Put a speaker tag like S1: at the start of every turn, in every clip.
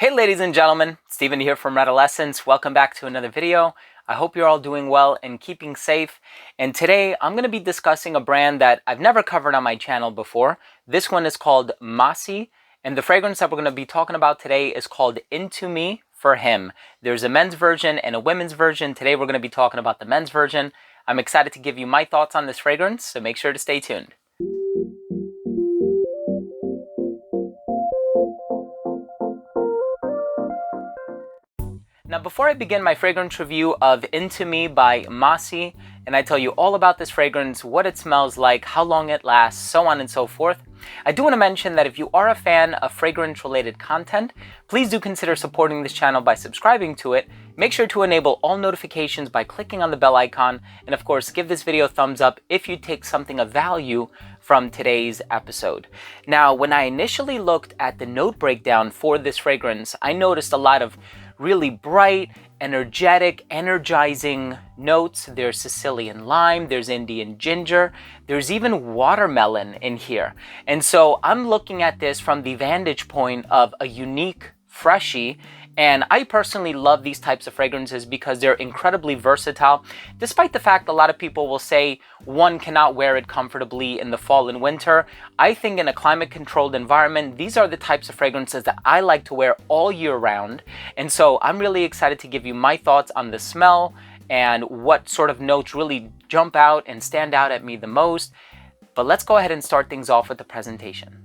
S1: Hey ladies and gentlemen, Steven here from Redolessence. Welcome back to another video. I hope you're all doing well and keeping safe. And today I'm going to be discussing a brand that I've never covered on my channel before. This one is called Mmasi, and the fragrance that we're going to be talking about today is called Into Me for Him. There's a men's version and a women's version. Today we're going to be talking about the men's version. I'm excited to give you my thoughts on this fragrance, so make sure to stay tuned. Now, before I begin my fragrance review of Into Me by Mmasi, and I tell you all about this fragrance, what it smells like, how long it lasts, so on and so forth, I do want to mention that if you are a fan of fragrance-related content, please do consider supporting this channel by subscribing to it. Make sure to enable all notifications by clicking on the bell icon, and of course, give this video a thumbs up if you take something of value from today's episode. Now, when I initially looked at the note breakdown for this fragrance, I noticed a lot of really bright, energetic, energizing notes. There's Sicilian lime, there's Indian ginger, there's even watermelon in here. And so I'm looking at this from the vantage point of a unique freshie. And I personally love these types of fragrances because they're incredibly versatile. Despite the fact a lot of people will say one cannot wear it comfortably in the fall and winter, I think in a climate-controlled environment, these are the types of fragrances that I like to wear all year round. And so I'm really excited to give you my thoughts on the smell and what sort of notes really jump out and stand out at me the most. But let's go ahead and start things off with the presentation.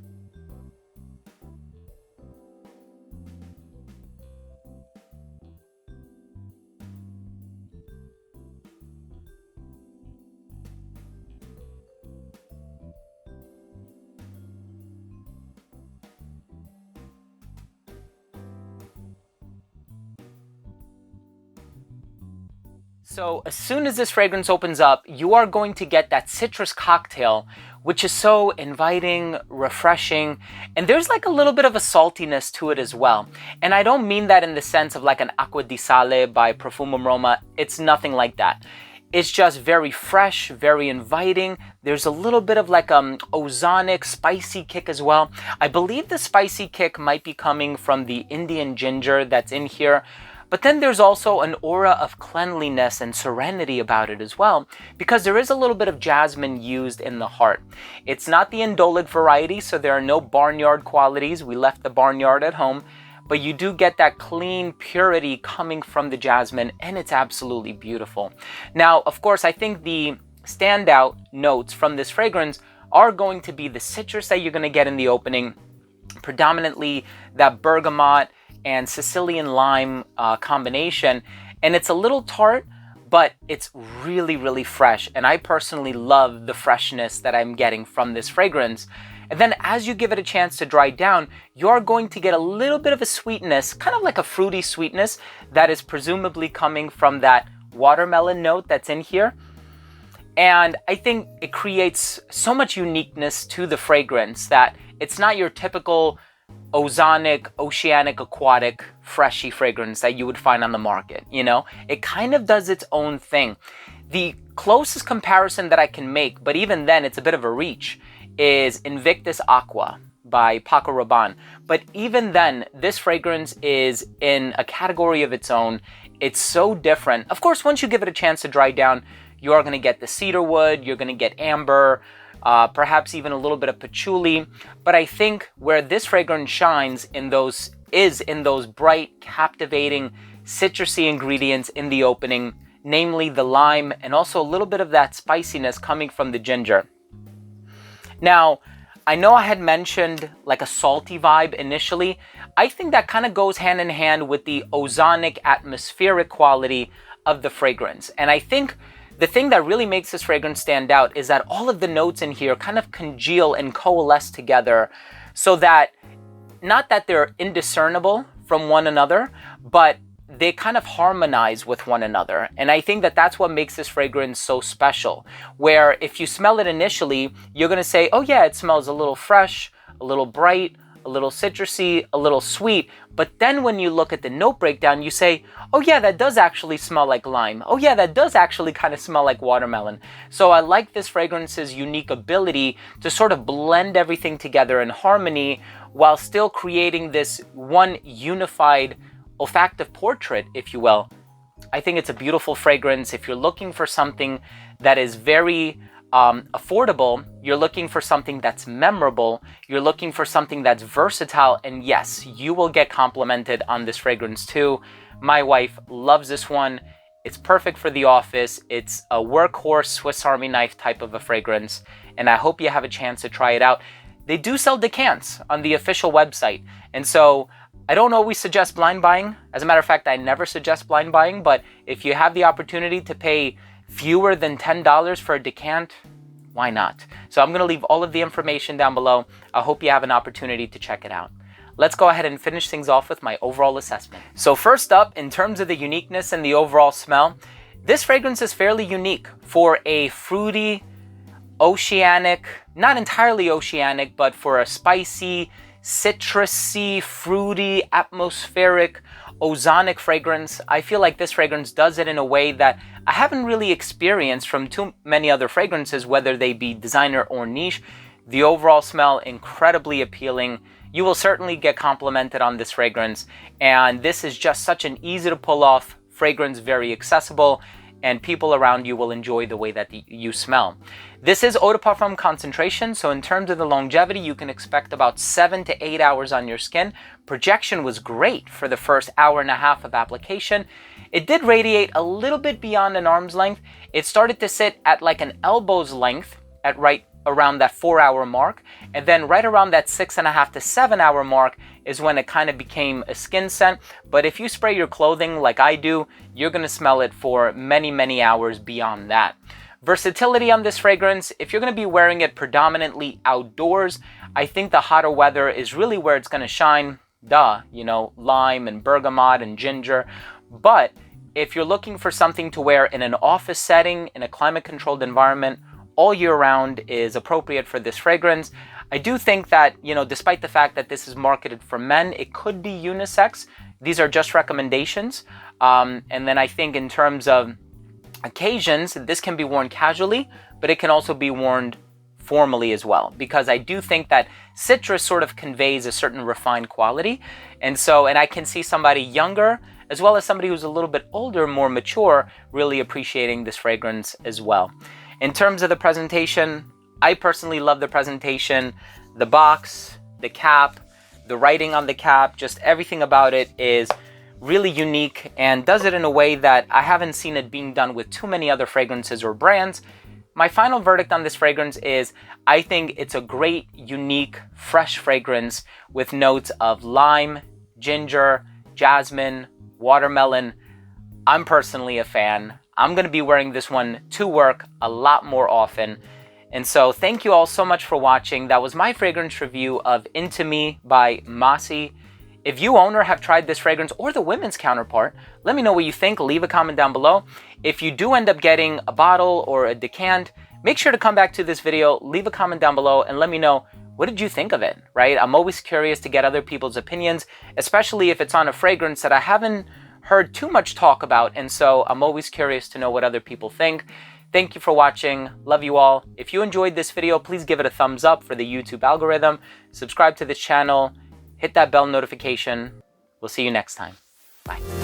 S1: So as soon as this fragrance opens up, you are going to get that citrus cocktail, which is so inviting, refreshing, and there's like a little bit of a saltiness to it as well. And I don't mean that in the sense of like an Acqua di Sale by Profumum Roma. It's nothing like that. It's just very fresh, very inviting. There's a little bit of like ozonic, spicy kick as well. I believe the spicy kick might be coming from the Indian ginger that's in here. But then there's also an aura of cleanliness and serenity about it as well, because there is a little bit of jasmine used in the heart. It's not the indolent variety, so there are no barnyard qualities. We left the barnyard at home, but you do get that clean purity coming from the jasmine, and it's absolutely beautiful. Now, of course, I think the standout notes from this fragrance are going to be the citrus that you're going to get in the opening, predominantly that bergamot and Sicilian lime combination, and it's a little tart, but it's really, really fresh, and I personally love the freshness that I'm getting from this fragrance. And then as you give it a chance to dry down, you're going to get a little bit of a sweetness, kind of like a fruity sweetness that is presumably coming from that watermelon note that's in here. And I think it creates so much uniqueness to the fragrance that it's not your typical ozonic, oceanic, aquatic, freshy fragrance that you would find on the market, you know? It kind of does its own thing. The closest comparison that I can make, but even then it's a bit of a reach, is Invictus Aqua by Paco Rabanne. But even then, this fragrance is in a category of its own. It's so different. Of course, once you give it a chance to dry down, you are going to get the cedarwood, you're going to get amber, perhaps even a little bit of patchouli. But I think where this fragrance shines in those bright, captivating, citrusy ingredients in the opening, namely the lime and also a little bit of that spiciness coming from the ginger. Now, I know I had mentioned like a salty vibe initially. I think that kind of goes hand in hand with the ozonic, atmospheric quality of the fragrance. And I think the thing that really makes this fragrance stand out is that all of the notes in here kind of congeal and coalesce together so that, not that they're indiscernible from one another, but they kind of harmonize with one another. And I think that that's what makes this fragrance so special, where if you smell it initially, you're going to say, oh yeah, it smells a little fresh, a little bright, a little citrusy, a little sweet. But then when you look at the note breakdown, you say, oh yeah, that does actually smell like lime. Oh yeah, that does actually kind of smell like watermelon. So I like this fragrance's unique ability to sort of blend everything together in harmony while still creating this one unified olfactive portrait, if you will. I think it's a beautiful fragrance. If you're looking for something that is very affordable, you're looking for something that's memorable, you're looking for something that's versatile, and yes, you will get complimented on this fragrance too. My wife loves this one. It's perfect for the office. It's a workhorse Swiss Army knife type of a fragrance, and I hope you have a chance to try it out. They do sell decants on the official website, and so I don't always suggest blind buying. As a matter of fact, I never suggest blind buying, but if you have the opportunity to pay fewer than $10 for a decant, why not? So I'm going to leave all of the information down below. I hope you have an opportunity to check it out. Let's go ahead and finish things off with my overall assessment. So first up, in terms of the uniqueness and the overall smell, this fragrance is fairly unique for a fruity, oceanic, not entirely oceanic, but for a spicy, citrusy, fruity, atmospheric, ozonic fragrance. I feel like this fragrance does it in a way that I haven't really experienced from too many other fragrances, whether they be designer or niche. The overall smell, incredibly appealing. You will certainly get complimented on this fragrance, and this is just such an easy to pull off fragrance, very accessible, and people around you will enjoy the way that you smell. This is eau de parfum concentration, so in terms of the longevity, you can expect about 7 to 8 hours on your skin. Projection was great for the first hour and a half of application. It did radiate a little bit beyond an arm's length. It started to sit at like an elbow's length at right around that 4-hour mark, and then right around that 6.5 to 7-hour mark is when it kind of became a skin scent. But if you spray your clothing like I do, you're going to smell it for many hours beyond that. Versatility on this fragrance, if you're going to be wearing it predominantly outdoors, I think the hotter weather is really where it's going to shine. Duh, you know, lime and bergamot and ginger. But if you're looking for something to wear in an office setting, in a climate-controlled environment, all year round is appropriate for this fragrance. I do think that, you know, despite the fact that this is marketed for men, it could be unisex. These are just recommendations. And then I think in terms of occasions, this can be worn casually, but it can also be worn formally as well, because I do think that citrus sort of conveys a certain refined quality. And I can see somebody younger, as well as somebody who's a little bit older, more mature, really appreciating this fragrance as well. In terms of the presentation, I personally love the presentation, the box, the cap, the writing on the cap, just everything about it is really unique and does it in a way that I haven't seen it being done with too many other fragrances or brands. My final verdict on this fragrance is I think it's a great, unique, fresh fragrance with notes of lime, ginger, jasmine, watermelon. I'm personally a fan. I'm going to be wearing this one to work a lot more often. And so thank you all so much for watching. That was my fragrance review of Into Me by Mmasi. If you own or have tried this fragrance or the women's counterpart, let me know what you think. Leave a comment down below. If you do end up getting a bottle or a decant, make sure to come back to this video, leave a comment down below, and let me know, what did you think of it, right? I'm always curious to get other people's opinions, especially if it's on a fragrance that I haven't heard too much talk about, and so I'm always curious to know what other people think. Thank you for watching. Love you all. If you enjoyed this video, please give it a thumbs up for the YouTube algorithm. Subscribe to this channel. Hit that bell notification. We'll see you next time. Bye.